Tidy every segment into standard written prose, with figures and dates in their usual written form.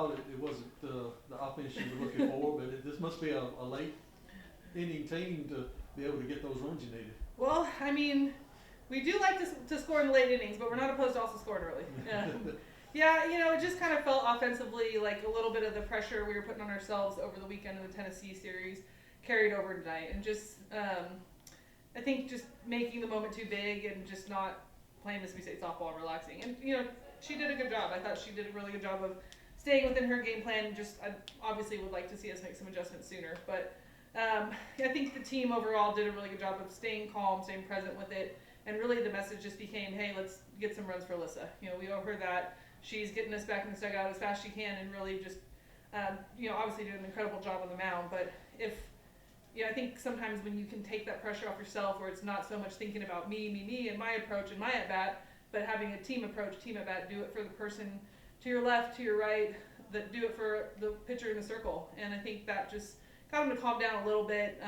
while it wasn't the offense you were looking for, but this must be a late inning team to be able to get those runs you needed. Well, I mean, we do like to score in the late innings, but we're not opposed to also scoring early. Yeah, it just kind of felt offensively like a little bit of the pressure we were putting on ourselves over the weekend in the Tennessee series carried over tonight. And just, I think just making the moment too big and just not playing Mississippi State softball and relaxing. And, she did a good job. I thought she did a really good job of staying within her game plan. Just, I obviously would like to see us make some adjustments sooner. But I think the team overall did a really good job of staying calm, staying present with it. And really the message just became, hey, let's get some runs for Alyssa. We owe her that. She's getting us back in the dugout as fast as she can and really just, obviously doing an incredible job on the mound. But I think sometimes when you can take that pressure off yourself where it's not so much thinking about me, and my approach and my at-bat, but having a team approach, team at-bat, do it for the person to your left, to your right, that do it for the pitcher in the circle. And I think that just got them to calm down a little bit.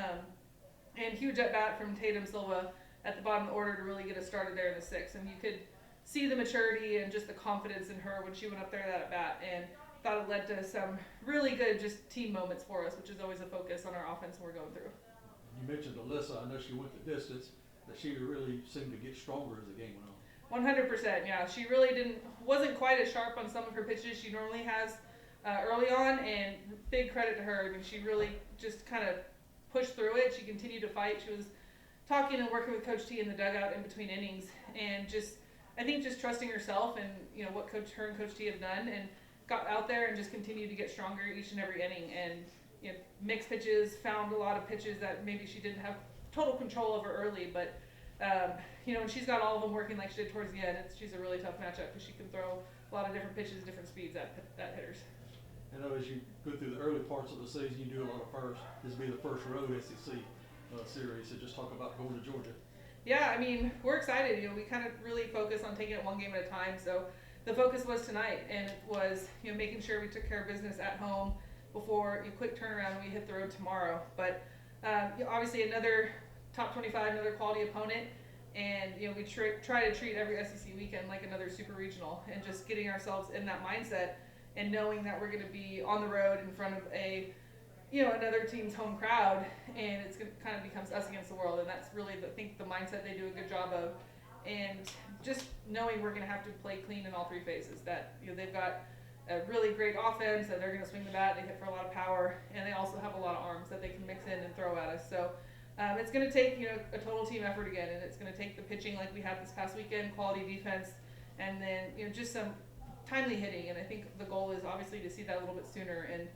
And huge at-bat from Tatum Silva at the bottom of the order to really get us started there in the sixth. And you could see the maturity and just the confidence in her when she went up there that at bat, and thought it led to some really good just team moments for us, which is always a focus on our offense when we're going through. You mentioned Alyssa. I know she went the distance, but she really seemed to get stronger as the game went on. 100%, yeah. She really wasn't quite as sharp on some of her pitches she normally has early on, and big credit to her. I mean, she really just kind of pushed through it. She continued to fight. She was talking and working with Coach T in the dugout in between innings, and I think just trusting herself and what her and Coach T have done, and got out there and just continued to get stronger each and every inning. And mixed pitches, found a lot of pitches that maybe she didn't have total control over early, but when she's got all of them working like she did towards the end, she's a really tough matchup because she can throw a lot of different pitches, different speeds at hitters. I know as you go through the early parts of the season, you do a lot of first. This will be the first road SEC series, so just talk about going to Georgia. Yeah, I mean, we're excited. We kind of really focus on taking it one game at a time. So the focus was tonight, and it was making sure we took care of business at home before a quick turnaround and we hit the road tomorrow. But obviously another top 25, another quality opponent, and we try to treat every SEC weekend like another super regional, and just getting ourselves in that mindset and knowing that we're going to be on the road in front of another team's home crowd, and it's kind of becomes us against the world. And that's really I think the mindset they do a good job of, and just knowing we're going to have to play clean in all three phases. That they've got a really great offense, that they're going to swing the bat, they hit for a lot of power, and they also have a lot of arms that they can mix in and throw at us. So it's going to take a total team effort again, and it's going to take the pitching like we had this past weekend, quality defense, and then just some timely hitting. And I think the goal is obviously to see that a little bit sooner and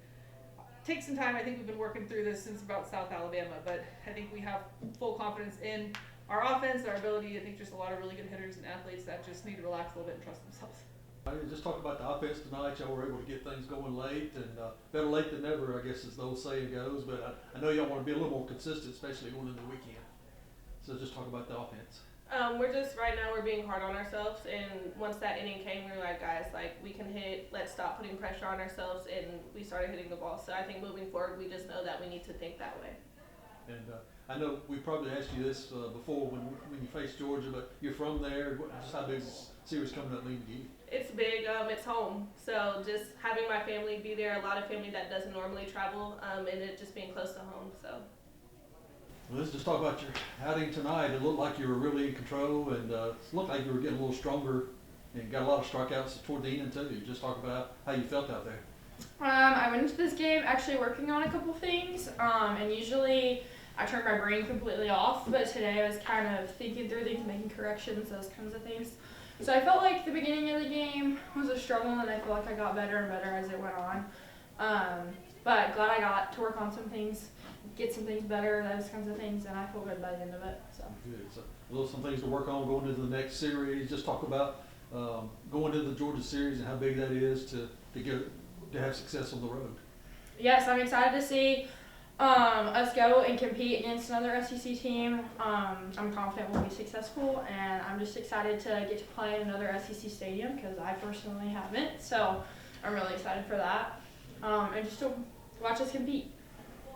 take some time. I think we've been working through this since about South Alabama, but I think we have full confidence in our offense, our ability. I think just a lot of really good hitters and athletes that just need to relax a little bit and trust themselves. Just talk about the offense tonight. Y'all were able to get things going late, and better late than never, I guess, as the old saying goes. But I know y'all want to be a little more consistent, especially going into the weekend. So just talk about the offense. Right now we're being hard on ourselves, and once that inning came, we were like, guys, we can hit, let's stop putting pressure on ourselves, and we started hitting the ball. So I think moving forward, we just know that we need to think that way. And I know we probably asked you this before when you faced Georgia, but you're from there. Just how big is this series coming up mean to you? It's big. It's home. So just having my family be there, a lot of family that doesn't normally travel, and it just being close to home. So. Well, let's just talk about your outing tonight. It looked like you were really in control, and it looked like you were getting a little stronger and got a lot of strikeouts toward the end, too. Just talk about how you felt out there. I went into this game actually working on a couple things, and usually I turn my brain completely off, but today I was kind of thinking through things, making corrections, those kinds of things. So I felt like the beginning of the game was a struggle, and I feel like I got better and better as it went on. But glad I got to work on some things, get some things better, those kinds of things, and I feel good by the end of it. So. Good. So some things to work on going into the next series. Just talk about going into the Georgia series and how big that is to have success on the road. Yes, I'm excited to see us go and compete against another SEC team. I'm confident we'll be successful, and I'm just excited to get to play in another SEC stadium because I personally haven't. So I'm really excited for that, and just to watch us compete.